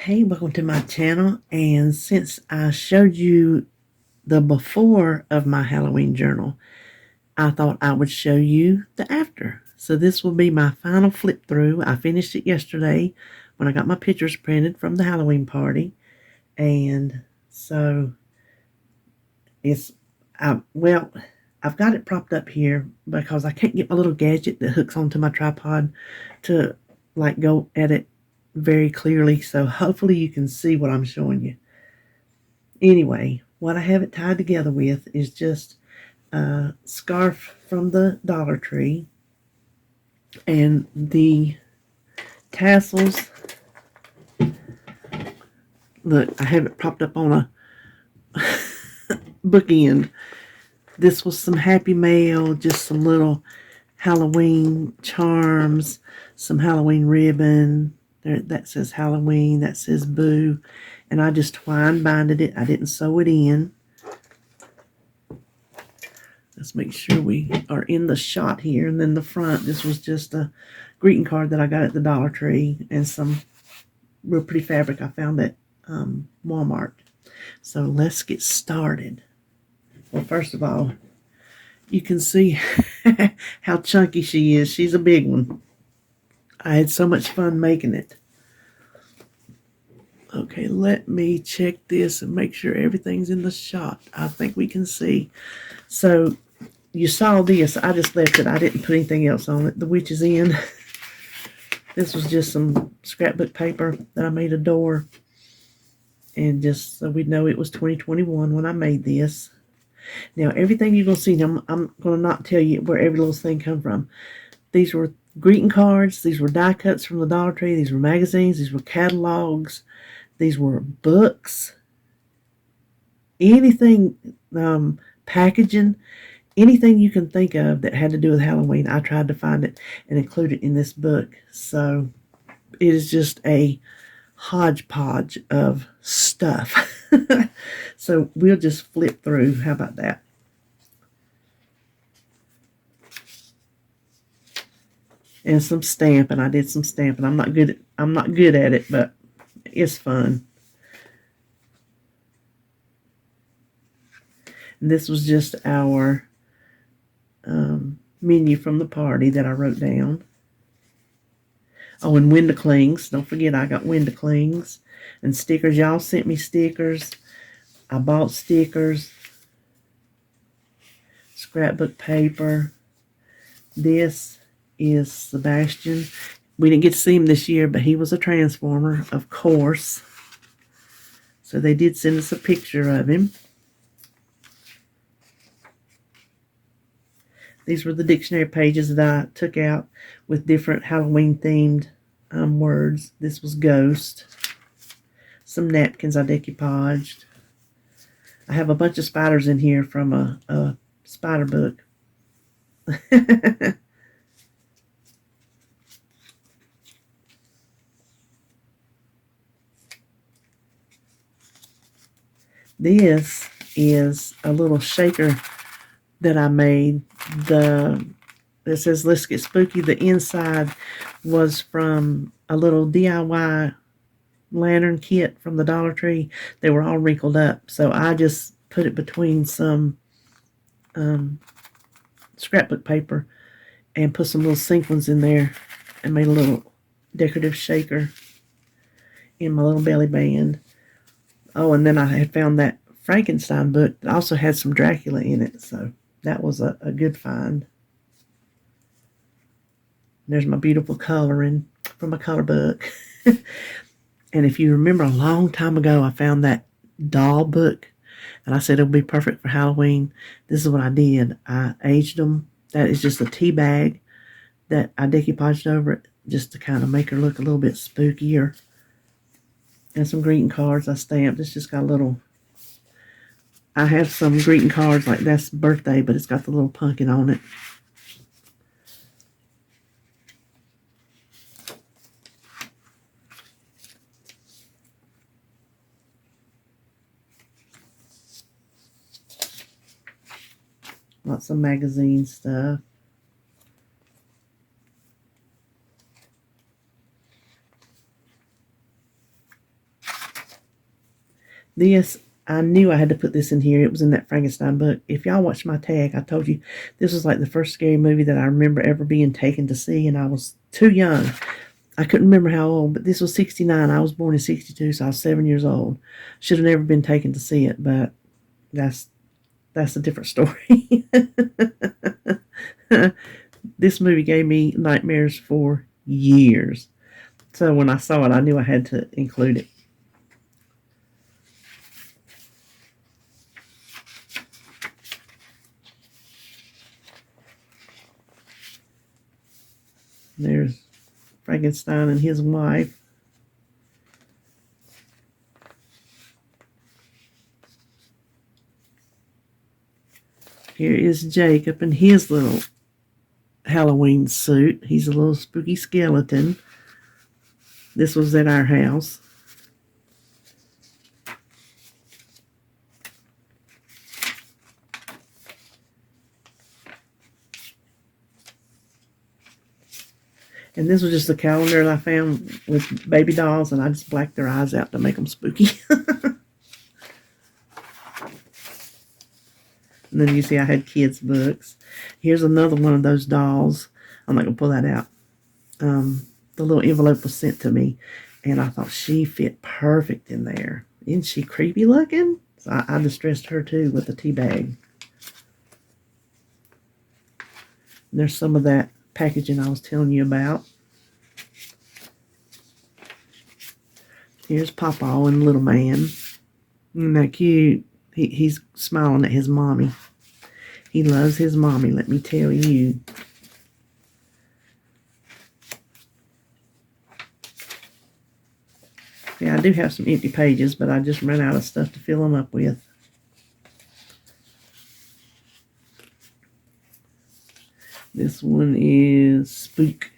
Hey, welcome to my channel. And since I showed you the before of my Halloween journal, I thought I would show you the after. So this will be my final flip through. I finished it yesterday when I got my pictures printed from the Halloween party. And so I've got it propped up here because I can't get my little gadget that hooks onto my tripod to like go at it very clearly. So hopefully you can see what I'm showing you. Anyway, what I have it tied together with is just a scarf from the Dollar Tree, and the tassels. Look, I have it propped up on a bookend. This was some Happy Mail, just some little Halloween charms, some Halloween ribbon. There, that says Halloween, that says Boo. And I just twine binded it. I didn't sew it in. Let's make sure we are in the shot here. And then the front, this was just a greeting card that I got at the Dollar Tree and some real pretty fabric I found at Walmart. So let's get started. Well, first of all, you can see how chunky she is. She's a big one. I had so much fun making it. Okay, let me check this and make sure everything's in the shot. I think we can see. So you saw this. I just left it. I didn't put anything else on it. The witch is in. This was just some scrapbook paper that I made a door. And just so we'd know it was 2021 when I made this. Now, everything you're going to see, I'm going to not tell you where every little thing come from. These were greeting cards. These were die cuts from the Dollar Tree. These were magazines. These were catalogs. These were books. Anything, packaging, anything you can think of that had to do with Halloween, I tried to find it and include it in this book. So it is just a hodgepodge of stuff. So we'll just flip through. How about that? And some stamping. I did some stamping. I'm not good at it, but it's fun. And this was just our menu from the party that I wrote down. Oh, and window clings. Don't forget I got window clings. And stickers. Y'all sent me stickers. I bought stickers. Scrapbook paper. This is Sebastian. We didn't get to see him this year, but he was a Transformer, of course. So they did send us a picture of him. These were the dictionary pages that I took out with different Halloween-themed words. This was Ghost. Some napkins I decoupaged. I have a bunch of spiders in here from a spider book. This is a little shaker that I made. It says Let's Get Spooky. The inside was from a little DIY lantern kit from the Dollar Tree. They were all wrinkled up, so I just put it between some scrapbook paper and put some little sequins in there and made a little decorative shaker in my little belly band. Oh, and then I had found that Frankenstein book that also had some Dracula in it, so that was a good find. There's my beautiful coloring from a color book. And if you remember a long time ago, I found that doll book, and I said it would be perfect for Halloween. This is what I did. I aged them. That is just a tea bag that I decoupaged over it just to kind of make her look a little bit spookier. And some greeting cards I stamped. It's just got a little... I have some greeting cards like that's birthday, but it's got the little pumpkin on it. Lots of magazine stuff. This, I knew I had to put this in here. It was in that Frankenstein book. If y'all watched my tag, I told you this was like the first scary movie that I remember ever being taken to see, and I was too young. I couldn't remember how old, but this was 69. I was born in 62, so I was 7 years old. Should have never been taken to see it, but that's a different story. This movie gave me nightmares for years. So when I saw it, I knew I had to include it. There's Frankenstein and his wife. Here is Jacob in his little Halloween suit. He's a little spooky skeleton. This was at our house. And this was just a calendar that I found with baby dolls, and I just blacked their eyes out to make them spooky. And then you see I had kids' books. Here's another one of those dolls. I'm not going to pull that out. The little envelope was sent to me, and I thought she fit perfect in there. Isn't she creepy looking? So I distressed her too with the tea bag. And there's some of that packaging I was telling you about. Here's Papa and Little Man. Isn't that cute? He's smiling at his mommy. He loves his mommy, let me tell you. Yeah, I do have some empty pages, but I just ran out of stuff to fill them up with. This one is Spook.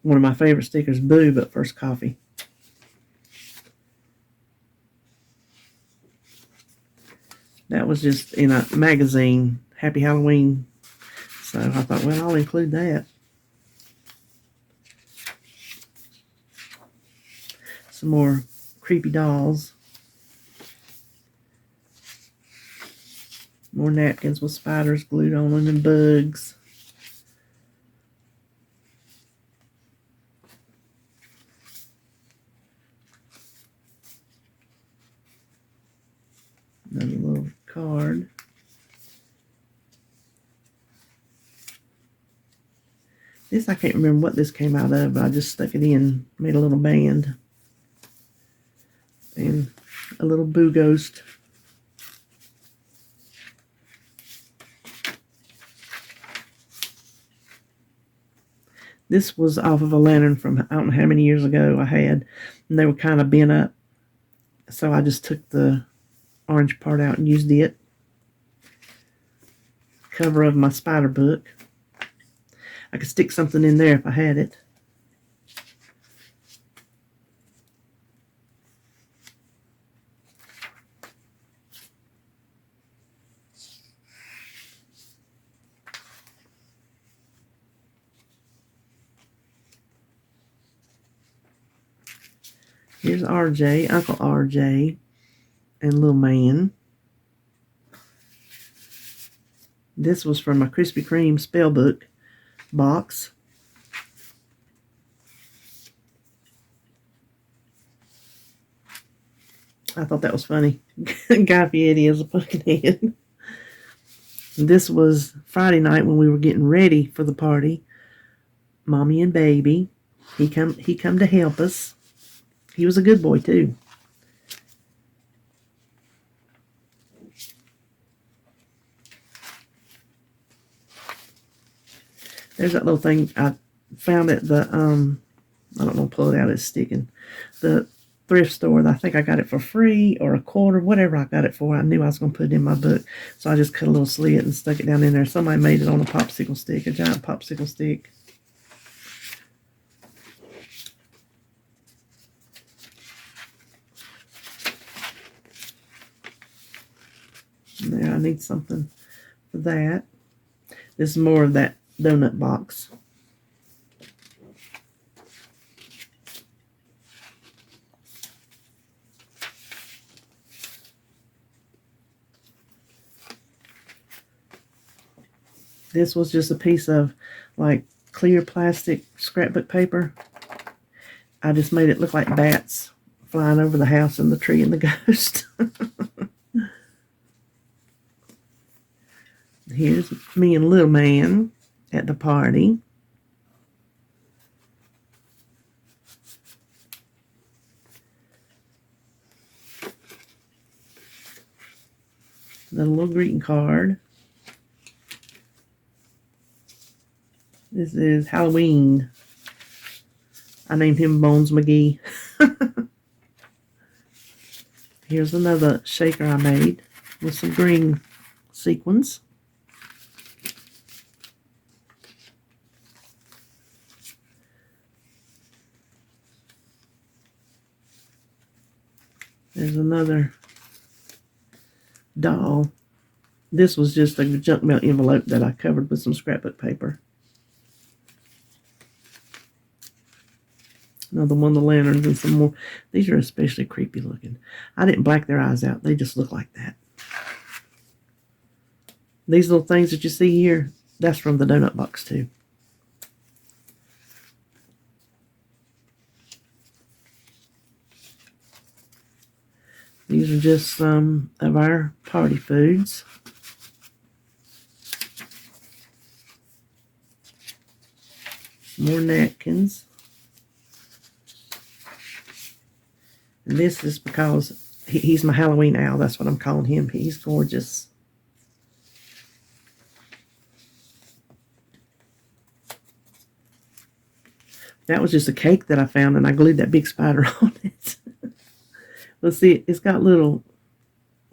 One of my favorite stickers, Boo, but first coffee. That was just in a magazine, Happy Halloween. So I thought, well, I'll include that. Some more creepy dolls. More napkins with spiders glued on them and bugs. Another little card. This, I can't remember what this came out of, but I just stuck it in, made a little band. And a little Boo Ghost. This was off of a lantern from I don't know how many years ago I had, and they were kind of bent up. So I just took the orange part out and used it. Cover of my spider book. I could stick something in there if I had it. Here's RJ, Uncle RJ, and Little Man. This was from my Krispy Kreme spell book box. I thought that was funny. Guy Fieri is a pumpkin head. This was Friday night when we were getting ready for the party. Mommy and Baby. He come to help us. He was a good boy too. There's that little thing I found at the I don't know, pull it out, it's sticking. The thrift store. I think I got it for free or a quarter, whatever I got it for. I knew I was going to put it in my book, so I just cut a little slit and stuck it down in there. Somebody made it on a popsicle stick, a giant popsicle stick. There, I need something for that. This is more of that donut box. This was just a piece of like clear plastic scrapbook paper. I just made it look like bats flying over the house and the tree and the ghost. Here's me and little man at the party. The little greeting card. This is Halloween. I named him Bones McGee. Here's another shaker I made with some green sequins. There's another doll. This was just a junk mail envelope that I covered with some scrapbook paper. Another one of the lanterns and some more. These are especially creepy looking. I didn't black their eyes out. They just look like that. These little things that you see here, that's from the donut box too. These are just some of our party foods. More napkins. And this is because he's my Halloween owl. That's what I'm calling him. He's gorgeous. That was just a cake that I found, and I glued that big spider on it. Let's see, it's got little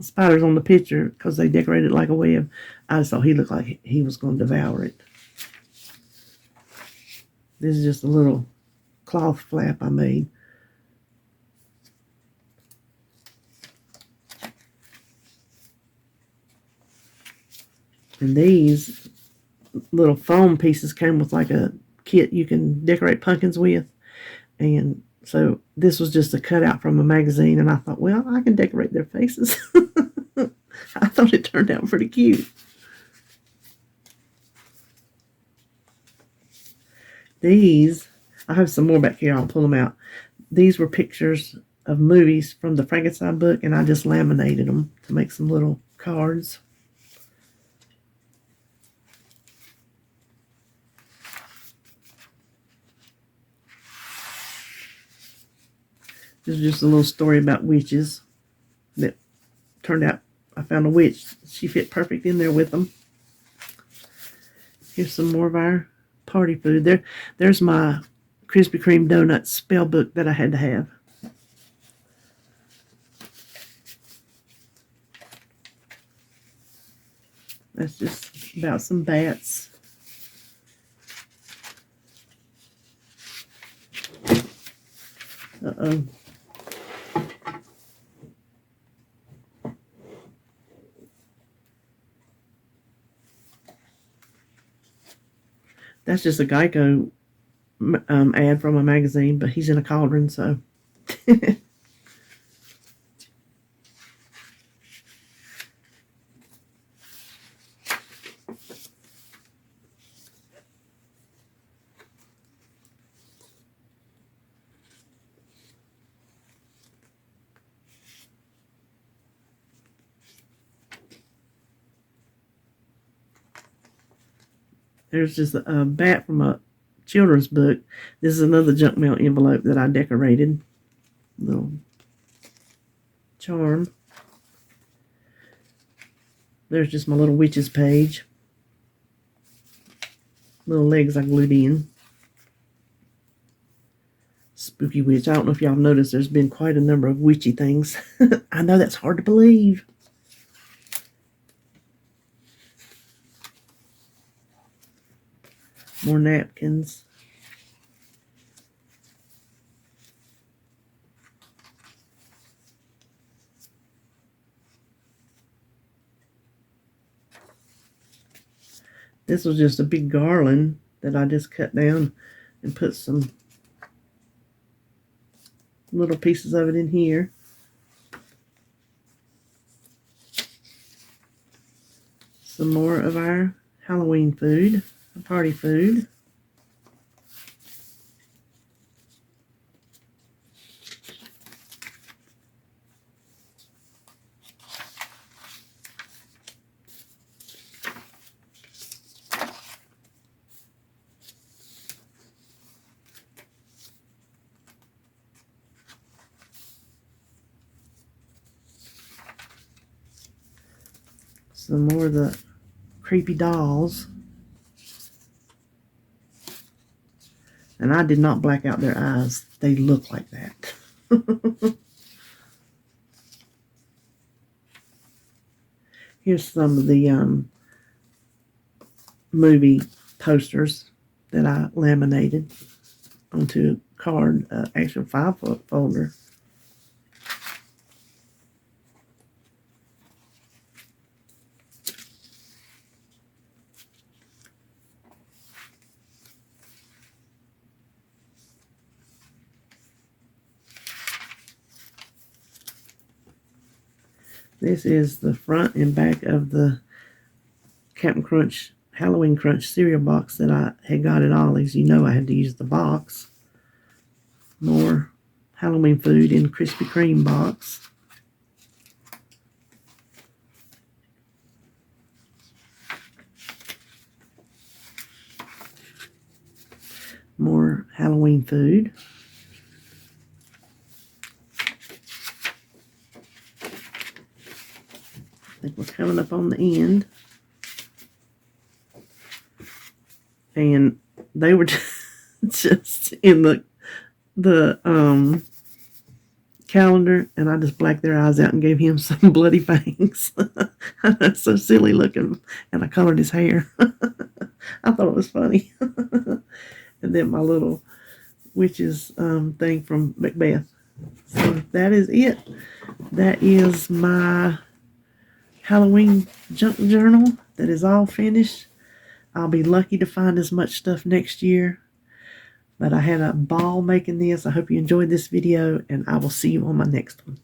spiders on the picture because they decorated it like a web. I just thought he looked like he was going to devour it. This is just a little cloth flap I made. And these little foam pieces came with like a kit you can decorate pumpkins with. And so this was just a cutout from a magazine. And I thought, well, I can decorate their faces. I thought it turned out pretty cute. These, I have some more back here. I'll pull them out. These were pictures of movies from the Frankenstein book. And I just laminated them to make some little cards. This is just a little story about witches that turned out I found a witch. She fit perfect in there with them. Here's some more of our party food. There's my Krispy Kreme donut spell book that I had to have. That's just about some bats. Uh-oh. That's just a Geico ad from a magazine, but he's in a cauldron, so. There's just a bat from a children's book. This is another junk mail envelope that I decorated. Little charm. There's just my little witches page. Little legs I glued in. Spooky witch. I don't know if y'all noticed there's been quite a number of witchy things. I know that's hard to believe. More napkins. This was just a big garland that I just cut down and put some little pieces of it in here. Some more of our Halloween food, party food. Some more of the creepy dolls. And I did not black out their eyes. They look like that. Here's some of the movie posters that I laminated onto a card, actual 5-foot folder. This is the front and back of the Captain Crunch Halloween Crunch cereal box that I had got at Ollie's. You know I had to use the box. More Halloween food in Krispy Kreme box. More Halloween food. I think we're coming up on the end. And they were just in the calendar, and I just blacked their eyes out and gave him some bloody fangs. That's so silly looking. And I colored his hair. I thought it was funny. And then my little witch's thing from Macbeth. So that is it. That is my Halloween junk journal. That is all finished. I'll be lucky to find as much stuff next year. But I had a ball making this. I hope you enjoyed this video, and I will see you on my next one.